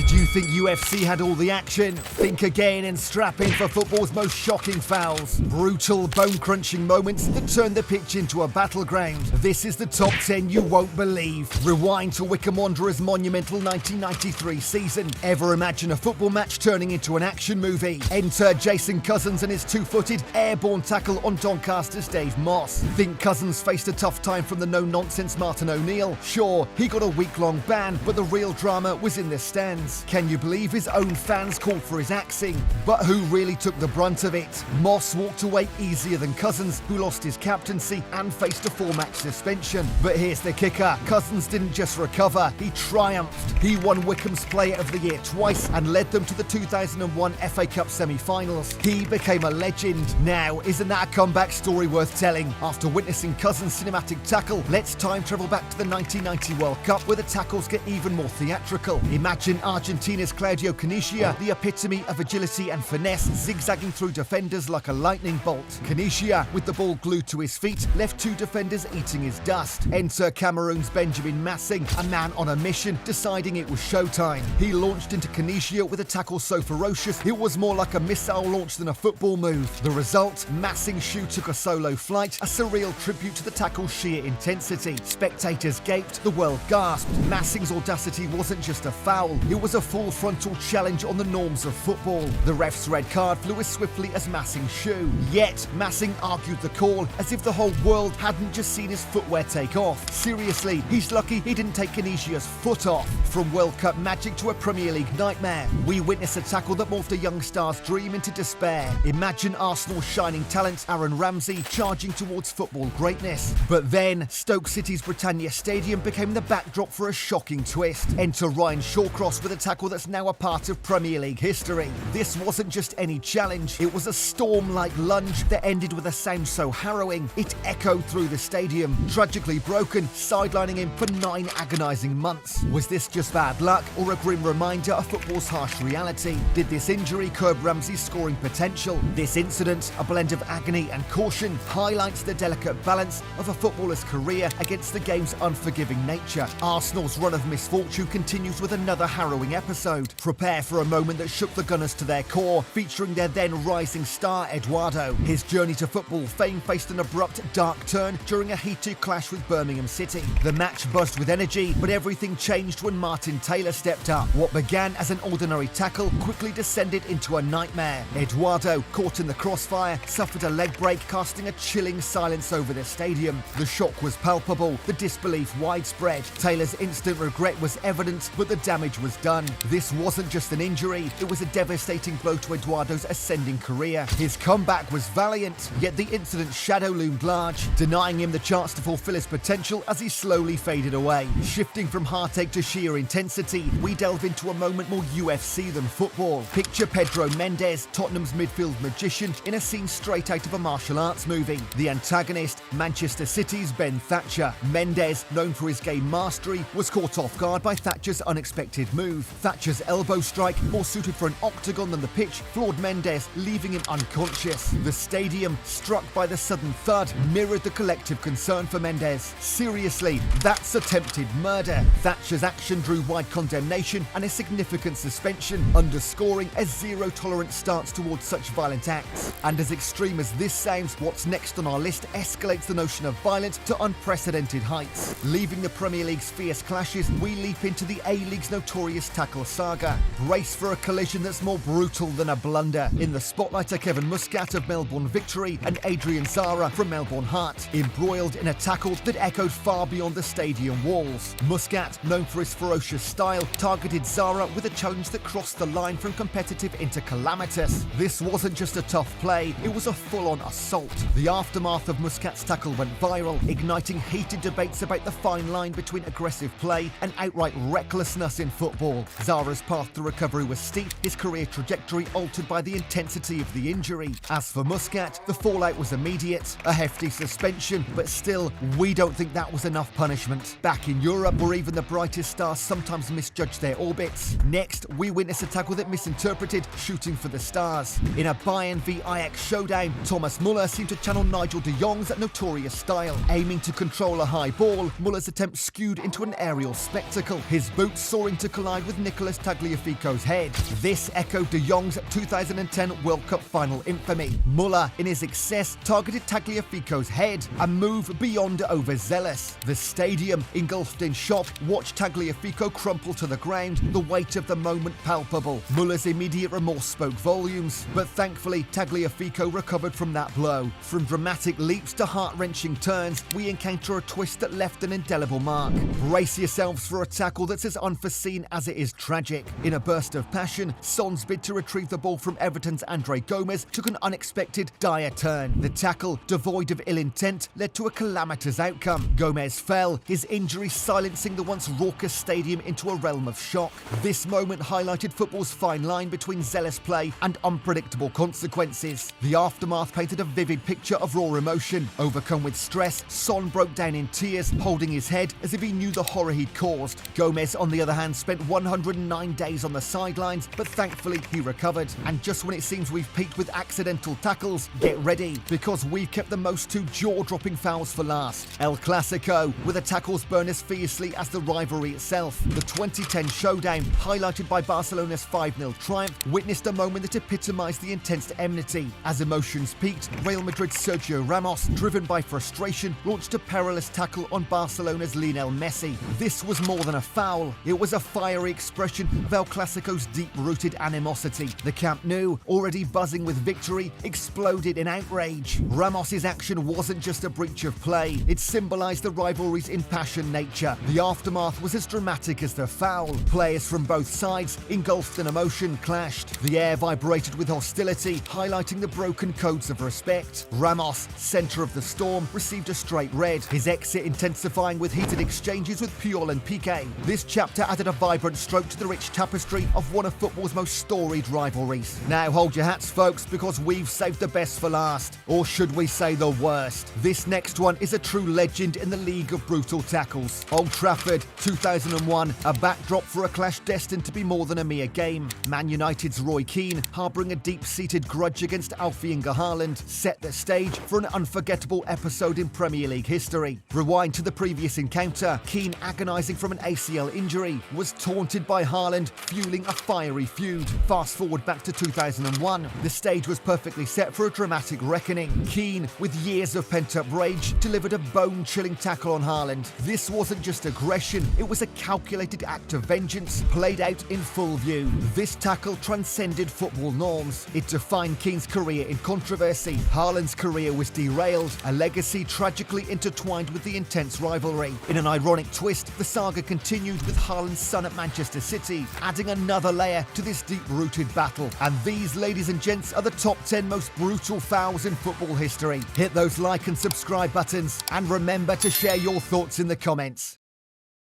Did you think UFC had all the action? Think again and strap in for football's most shocking fouls. Brutal, bone-crunching moments that turn the pitch into a battleground. This is the top 10 you won't believe. Rewind to Wycombe Wanderers' monumental 1993 season. Ever imagine a football match turning into an action movie? Enter Jason Cousins and his two-footed, airborne tackle on Doncaster's Dave Moss. Think Cousins faced a tough time from the no-nonsense Martin O'Neill? Sure, he got a week-long ban, but the real drama was in the stands. Can you believe his own fans called for his axing? But who really took the brunt of it? Moss walked away easier than Cousins, who lost his captaincy and faced a 4-match suspension. But here's the kicker. Cousins didn't just recover, he triumphed. He won Wycombe's Player of the Year twice and led them to the 2001 FA Cup semi-finals. He became a legend. Now, isn't that a comeback story worth telling? After witnessing Cousins' cinematic tackle, let's time travel back to the 1990 World Cup, where the tackles get even more theatrical. Imagine Argentina's Claudio Caniggia, the epitome of agility and finesse, zigzagging through defenders like a lightning bolt. Caniggia, with the ball glued to his feet, left 2 defenders eating his dust. Enter Cameroon's Benjamin Massing, a man on a mission, deciding it was showtime. He launched into Caniggia with a tackle so ferocious, it was more like a missile launch than a football move. The result? Massing's shoe took a solo flight, a surreal tribute to the tackle's sheer intensity. Spectators gaped, the world gasped. Massing's audacity wasn't just a foul, it was a full frontal challenge on the norms of football. The ref's red card flew as swiftly as Massing's shoe. Yet, Massing argued the call as if the whole world hadn't just seen his footwear take off. Seriously, he's lucky he didn't take Caniggia's foot off. From World Cup magic to a Premier League nightmare, we witnessed a tackle that morphed a young star's dream into despair. Imagine Arsenal's shining talent, Aaron Ramsey, charging towards football greatness. But then, Stoke City's Britannia Stadium became the backdrop for a shocking twist. Enter Ryan Shawcross with a tackle that's now a part of Premier League history. This wasn't just any challenge, it was a storm-like lunge that ended with a sound so harrowing, it echoed through the stadium. Tragically broken, sidelining him for 9 agonising months. Was this just bad luck, or a grim reminder of football's harsh reality? Did this injury curb Ramsey's scoring potential? This incident, a blend of agony and caution, highlights the delicate balance of a footballer's career against the game's unforgiving nature. Arsenal's run of misfortune continues with another harrowing episode. Prepare for a moment that shook the Gunners to their core, featuring their then rising star Eduardo. His journey to football fame faced an abrupt, dark turn during a heated clash with Birmingham City. The match buzzed with energy, but everything changed when Martin Taylor stepped up. What began as an ordinary tackle quickly descended into a nightmare. Eduardo, caught in the crossfire, suffered a leg break, casting a chilling silence over the stadium. The shock was palpable, the disbelief widespread. Taylor's instant regret was evident, but the damage was done. This wasn't just an injury, it was a devastating blow to Eduardo's ascending career. His comeback was valiant, yet the incident's shadow loomed large, denying him the chance to fulfill his potential as he slowly faded away. Shifting from heartache to sheer intensity, we delve into a moment more UFC than football. Picture Pedro Mendes, Tottenham's midfield magician, in a scene straight out of a martial arts movie. The antagonist, Manchester City's Ben Thatcher. Mendes, known for his game mastery, was caught off guard by Thatcher's unexpected move. Thatcher's elbow strike, more suited for an octagon than the pitch, floored Mendes, leaving him unconscious. The stadium, struck by the sudden thud, mirrored the collective concern for Mendes. Seriously, that's attempted murder. Thatcher's action drew wide condemnation and a significant suspension, underscoring a zero-tolerance stance towards such violent acts. And as extreme as this sounds, what's next on our list escalates the notion of violence to unprecedented heights. Leaving the Premier League's fierce clashes, we leap into the A-League's notorious tackle saga. Brace for a collision that's more brutal than a blunder. In the spotlight are Kevin Muskat of Melbourne Victory and Adrian Zara from Melbourne Heart, embroiled in a tackle that echoed far beyond the stadium walls. Muskat, known for his ferocious style, targeted Zara with a challenge that crossed the line from competitive into calamitous. This wasn't just a tough play, it was a full-on assault. The aftermath of Muskat's tackle went viral, igniting heated debates about the fine line between aggressive play and outright recklessness in football. Zara's path to recovery was steep, his career trajectory altered by the intensity of the injury. As for Muskat, the fallout was immediate, a hefty suspension, but still, we don't think that was enough punishment. Back in Europe, where even the brightest stars sometimes misjudge their orbits, next, we witness a tackle that misinterpreted shooting for the stars. In a Bayern v Ajax showdown, Thomas Muller seemed to channel Nigel de Jong's notorious style. Aiming to control a high ball, Muller's attempt skewed into an aerial spectacle, his boots soaring to collide with with Nicolas Tagliafico's head. This echoed de Jong's 2010 World Cup final infamy. Muller, in his excess, targeted Tagliafico's head, a move beyond overzealous. The stadium, engulfed in shock, watched Tagliafico crumple to the ground, the weight of the moment palpable. Muller's immediate remorse spoke volumes, but thankfully Tagliafico recovered from that blow. From dramatic leaps to heart-wrenching turns, we encounter a twist that left an indelible mark. Brace yourselves for a tackle that's as unforeseen as it is tragic. In a burst of passion, Son's bid to retrieve the ball from Everton's Andre Gomes took an unexpected, dire turn. The tackle, devoid of ill intent, led to a calamitous outcome. Gomes fell, his injury silencing the once raucous stadium into a realm of shock. This moment highlighted football's fine line between zealous play and unpredictable consequences. The aftermath painted a vivid picture of raw emotion. Overcome with stress, Son broke down in tears, holding his head as if he knew the horror he'd caused. Gomez, on the other hand, spent 109 days on the sidelines, but thankfully he recovered. And just when it seems we've peaked with accidental tackles, get ready, because we've kept the most two jaw-dropping fouls for last. El Classico, where the tackles burn as fiercely as the rivalry itself. The 2010 showdown, highlighted by Barcelona's 5-0 triumph, witnessed a moment that epitomised the intense enmity. As emotions peaked, Real Madrid's Sergio Ramos, driven by frustration, launched a perilous tackle on Barcelona's Lionel Messi. This was more than a foul, it was a fiery expression of El Clasico's deep-rooted animosity. The Camp Nou, already buzzing with victory, exploded in outrage. Ramos's action wasn't just a breach of play, it symbolised the rivalry's impassioned nature. The aftermath was as dramatic as the foul. Players from both sides, engulfed in emotion, clashed. The air vibrated with hostility, highlighting the broken codes of respect. Ramos, centre of the storm, received a straight red, his exit intensifying with heated exchanges with Puyol and Piqué. This chapter added a vibrant stroke to the rich tapestry of one of football's most storied rivalries. Now hold your hats, folks, because we've saved the best for last. Or should we say the worst? This next one is a true legend in the league of brutal tackles. Old Trafford, 2001, a backdrop for a clash destined to be more than a mere game. Man United's Roy Keane, harbouring a deep-seated grudge against Alfie Inge Haaland, set the stage for an unforgettable episode in Premier League history. Rewind to the previous encounter. Keane, agonising from an ACL injury, was taunted by Haaland, fueling a fiery feud. Fast forward back to 2001. The stage was perfectly set for a dramatic reckoning. Keane, with years of pent-up rage, delivered a bone-chilling tackle on Haaland. This wasn't just aggression, it was a calculated act of vengeance, played out in full view. This tackle transcended football norms. It defined Keane's career in controversy. Haaland's career was derailed, a legacy tragically intertwined with the intense rivalry. In an ironic twist, the saga continued with Haaland's son at Manchester City, adding another layer to this deep-rooted battle. And these, ladies and gents, are the top 10 most brutal fouls in football history. Hit those like and subscribe buttons, and remember to share your thoughts in the comments.